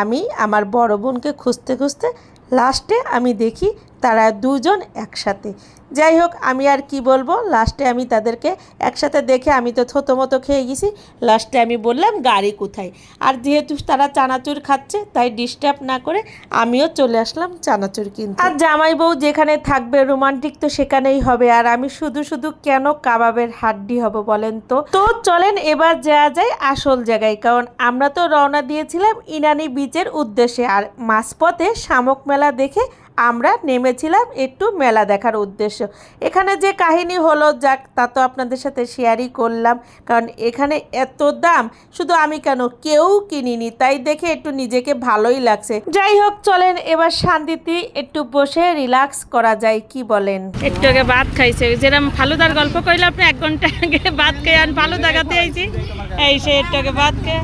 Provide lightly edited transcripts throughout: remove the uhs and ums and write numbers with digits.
আমি আমার বড় বোনকে খুঁজতে খুঁজতে লাস্টে আমি দেখি তারা দুজন একসাথে। যাই হোক, আমি আর কি বলবো, লাস্টে আমি তাদেরকে একসাথে দেখে আমি তো থতমতো খেয়ে গেছি। লাস্টে আমি বললাম গাড়ি কোথায়, আর যেহেতু তারা চানাচুর খাচ্ছে তাই ডিস্টার্ব না করে আমিও চলে আসলাম চানাচুর কিনতে। আর জামাই বউ যেখানে থাকবে রোমান্টিক তো সেখানেই হবে, আর আমি শুধু শুধু কেন কাবাবের হাড্ডি হব বলেন তো। তো চলেন এবার যাওয়া যায় আসল জায়গায়, কারণ আমরা তো রওনা দিয়েছিলাম ইনানি বিচের উদ্দেশ্যে, আর মাঝপথে শামুক মেলা দেখে আমরা নেমেছিলাম একটু মেলা দেখার উদ্দেশ্য। এখানে যে কাহিনী হলো যাক, তা তো আপনাদের সাথে শেয়ারই করলাম, কারণ এখানে এত দাম, শুধু আমি কেন কেউ কিনিনি, তাই দেখে একটু নিজেকে ভালোই লাগছে। যাই হোক, চলেন এবার শান্তিতে একটু বসে রিল্যাক্স করা যায়, কি বলেন। একটু আগে ভাত খাইছে, যেরকম ফালুদার গল্প কইলে আপনি 1 ঘন্টা আগে ভাত খেয়ে আন ফালুদা খাতে আইছি, এই সে একটু আগে ভাত খেয়ে।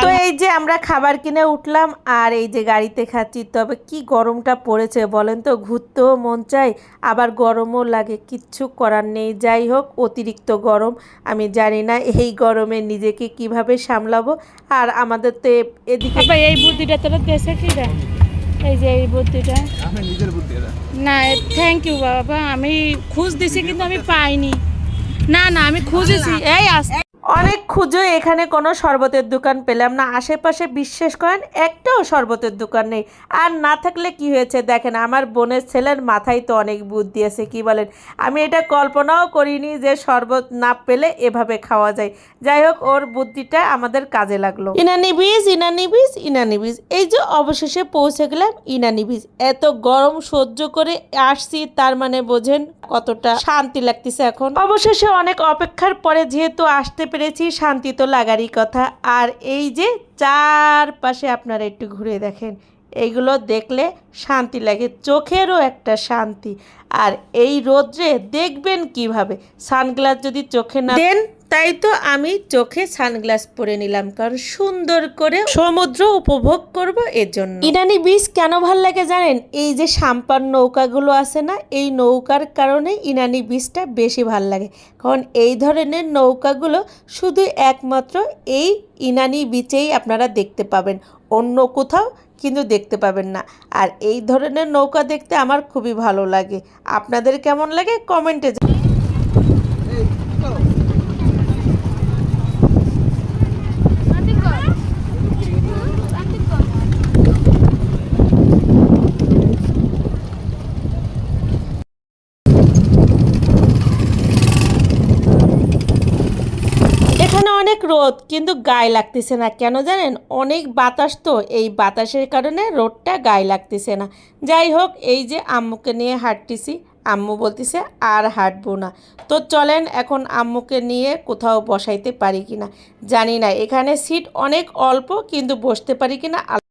তো এই যে আমরা খাবার কিনে উঠলাম আর এই যে গাড়িতে খাচ্ছি। তবে কি গরমটা পড়েছে বলেন তো, ঘুরতেও মন চায় আবার গরমও লাগে, কিচ্ছু করার নেই। যাই হোক, অতিরিক্ত গরম, আমি জানি না এই গরমে নিজেকে কিভাবে সামলাবো। আর আমাদের তো এদিকে এই বুদ্ধিটা তোরা দেশে কি রে, এই যে এই বুদ্ধিটা আমি নিজের বুদ্ধি না, থ্যাংক ইউ বাবা, আমি খোঁজ দিছি কিন্তু আমি পাইনি। না না আমি খুঁজেছি, এই আসতে অনেক খুঁজে এখানে কোনো শরবতের দোকান পেলাম না। আশেপাশে বিশ্বাস করেন একটাও শরবতের দোকান নেই। আর না থাকলে কি হয়েছে দেখেন, আমার বোনের ছেলের মাথায় তো অনেক বুদ্ধি আছে, কি বলেন। আমি এটা কল্পনাও করিনি যে শরবত না পেলে এভাবে খাওয়া যায়। যাই হোক, ওর বুদ্ধিটা আমাদের কাজে লাগলো। ইনানি বীজ, ইনানি বীজ, ইনানি বীজ, এই যে অবশেষে পৌঁছে গেলাম ইনানি বীজ। এত গরম সহ্য করে আসছি, তার মানে বোঝেন কতটা শান্তি লাগতেছে এখন। অবশেষে অনেক অপেক্ষার পরে যেহেতু আসতে পেরেছি, শান্তি তো লাগারই কথা। আর এই যে চারপাশে আপনারা একটু ঘুরে দেখেন, এইগুলো দেখলে শান্তি লাগে, চোখেরও একটা শান্তি। আর এই রোদ্রে দেখবেন কিভাবে, সানগ্লাস যদি চোখে না দেন, তাই তো আমি চোখে সানগ্লাস পরে নিলাম, কারণ সুন্দর করে সমুদ্র উপভোগ করব এর জন্য। ইনানি বীচ কেন ভাল লাগে জানেন, এই যে সাম্পান নৌকাগুলো আছে না, এই নৌকার কারণে ইনানি বীচটা বেশি ভাল লাগে। কারণ এই ধরনের নৌকাগুলো শুধু একমাত্র এই ইনানি বীচেই আপনারা দেখতে পাবেন, অন্য কোথাও কিন্তু দেখতে পাবেন না। আর এই ধরনের নৌকা দেখতে আমার খুবই ভালো লাগে। আপনাদের কেমন লাগে কমেন্টে। এখানে অনেক রোদ, কিন্তু গায়ে লাগতেছে না, কেন জানেন, অনেক বাতাস, তো এই বাতাসের কারণে রোদটা গায়ে লাগতেছে না। যাই হোক, এই যে আম্মুকে নিয়ে হাঁটতেছি, আম্মু বলতেছে আর হাঁটবো না। তো চলেন এখন আম্মুকে নিয়ে কোথাও বসাইতে পারি কিনা জানি না, এখানে সিট অনেক অল্প, কিন্তু বসতে পারি কিনা